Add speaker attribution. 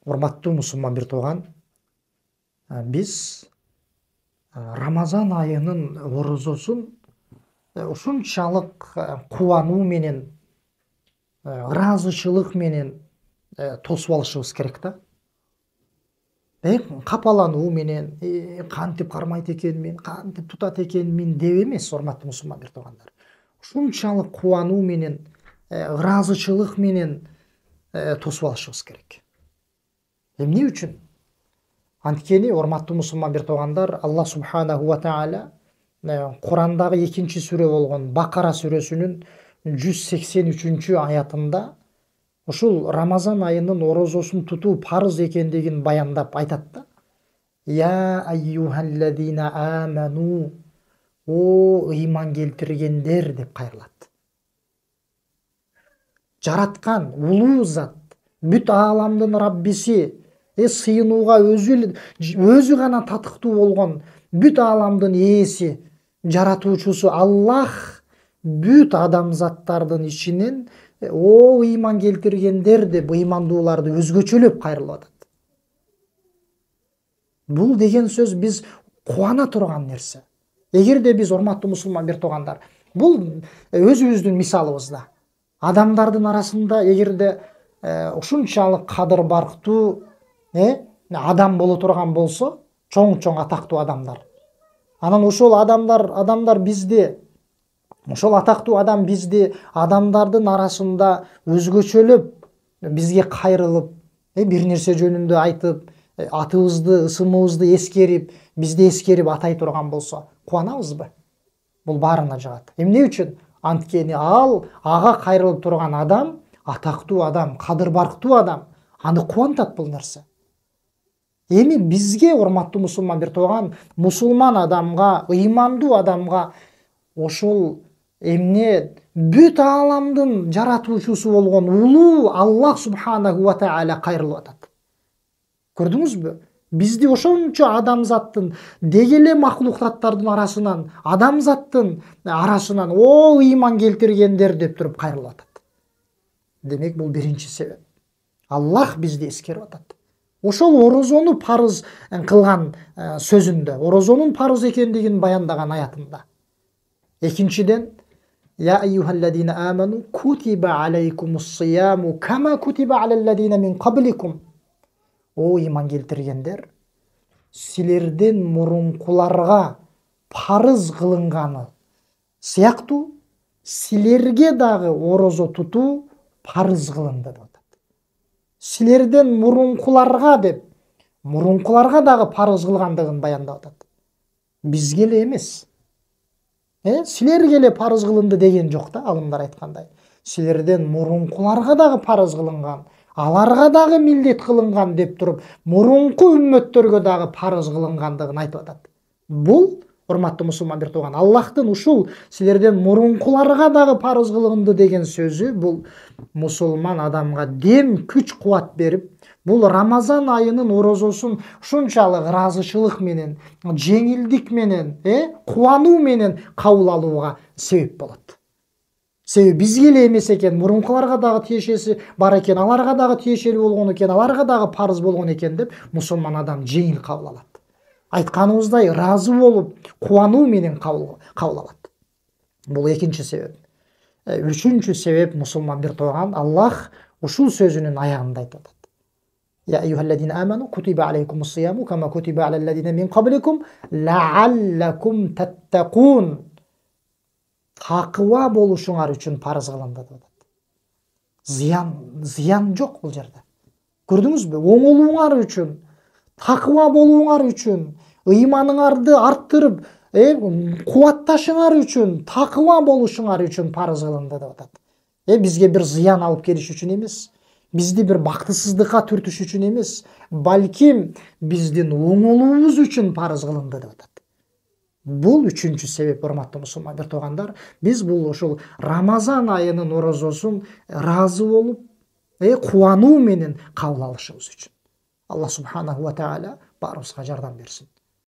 Speaker 1: Урматтуу мусулман бир тууган, биз Рамазан айынын орозосун ушунчалык кубануу менен, ыраазычылык менен тосуп алышыбыз керек да. Капалануу менен, кантип кармайт экенмин, кантип тутат экенмин деп эмес, урматтуу мусулман бир туугандар. Ушунчалык кубануу менен, ыраазычылык менен тосуп алышыбыз керек. Эмне үчүн? Анткени, урматтуу мусулман бир туугандар, Аллах субханаху ва тааля Курандагы 2-сүрө болгон Бакара сүрөсүнүн 183 аятында ушул Рамазан айынын орозосун тутуу парыз экендигин баяндап айтат да. Я айюхаллазина аману, о ыйман келтиргендер деп кайрылат. Жараткан улуу зат, бүт ааламдын Раббиси, сыйынууга өзү гана татыктуу болгон бүт ааламдын ээси, жаратуучусу Аллах бүт адамзаттардын ичинен о ыйман келтиргендер деп ыймандууларды өзгөчөлөп кайрылып атат. Бул деген сөз биз кубана турган нерсе. Эгерде биз, урматтуу мусулман бир туугандар, бул өзүбүздүн мисалыбызда, адамдардын арасында эгерде ушунчалык кадыр барктуу адам боло турган болсо, чоң атактуу адамдар. Анан ошол адамдар бизди, ошол атактуу адам бизди адамдардын арасында өзгөчөлөп, бизге кайрылып, бир нерсе жөнүндө айтып, атыбызды, ысымыбызды эскерип, бизди эскерип атай турган болсо, кубанабызбы? Бул баарына жагат. Эмне үчүн? Анткени ага кайрылып турган адам атактуу адам, кадыр барктуу адам. Аны кубантат бул нерсе. Эми бизге, урматтуу мусулман бир тууган, мусулман адамга, ыймандуу адамга ошол эмне бүт ааламдын жаратуучусу болгон улуу Аллах субханаху ва тааля кайрылып атат. Көрдүңүзбү? Бизди ошончо адамзаттын, деги эле махлуктаттардын арасынан, адамзаттын арасынан о ыйман келтиргендер деп туруп кайрылып атат. Демек, бул биринчи себеп. Аллах бизди эскерип атат. Ошол орозону парыз кылган сөзүндө, орозонун парыз экендигин баяндаган аятында. Экинчиден, я айюхаллазина аману кутиба алейкумус-сияму кама кутиба алаллазина мин кабликум. О ыйман келтиргендер, силерден мурункуларга парыз кылынганы сыяктуу силерге дагы орозо тутуу парыз кылынды деп атат. Силерден мурункуларга деп, мурункуларга дагы парыз кылгандыгын баяндап атат. Бизге эле эмес. Силерге эле парыз кылынды деген жок да, алымдар айткандай. Силерден мурункуларга дагы парыз кылынган, аларга дагы милдет кылынган деп туруп, мурунку үммөттөргө дагы парыз кылынгандыгын айтып атат. Бул, урматтуу мусулман бир тууган, Аллахтын ушул силерден мурункуларга дагы парыз кылынды деген сөзү, бул мусулман адамга дем, күч, кубат берип, бул Рамазан айынын орозосун ушунчалык ыраазычылык менен, жеңилдик менен, кубануу менен кабыл алууга себеп болот. Себеби бизге эле эмес экен, мурункуларга дагы тиешеси бар экен, аларга дагы тиешелүү болгон экен, аларга дагы парыз болгон экен деп мусулман адам жеңил кабыл алат. Айтканыбыздай, ыраазы болуп, кубануу менен кабыл алат. Бул экинчи себеп. Үчүнчү себеп, мусулман бир тууган, Аллах ушул сөзүнүн аягында айтып атат. Я айюхаллазина аману кутиба алейкумус-сияму кама кутиба алаллазина мин кабликум лааллакум таттакун. Такыва болушуңар үчүн парыз кылынды деп атат. Зыян жок бул жерде. Көрдүңүзбү? Оңолууңар үчүн, такыва болууңар үчүн, ыйманыңарды арттырып, кубатташыңар үчүн, такыва болушуңар үчүн парыз кылынды деп атат. Бизге бир зыян алып келиш үчүн эмес, бизди бир бактысыздыкка түртүш үчүн эмес, балким биздин оңолуубуз үчүн парыз кылынды деп атат. Бул үчүнчү себеп, урматтуу мусулман бир туугандар, биз бул ошол Рамазан айынын орозосун ыраазы болуп, кубануу менен кабыл алышыбыз үчүн. Аллах субханаху ва тааля баарыбызга жардам берсин.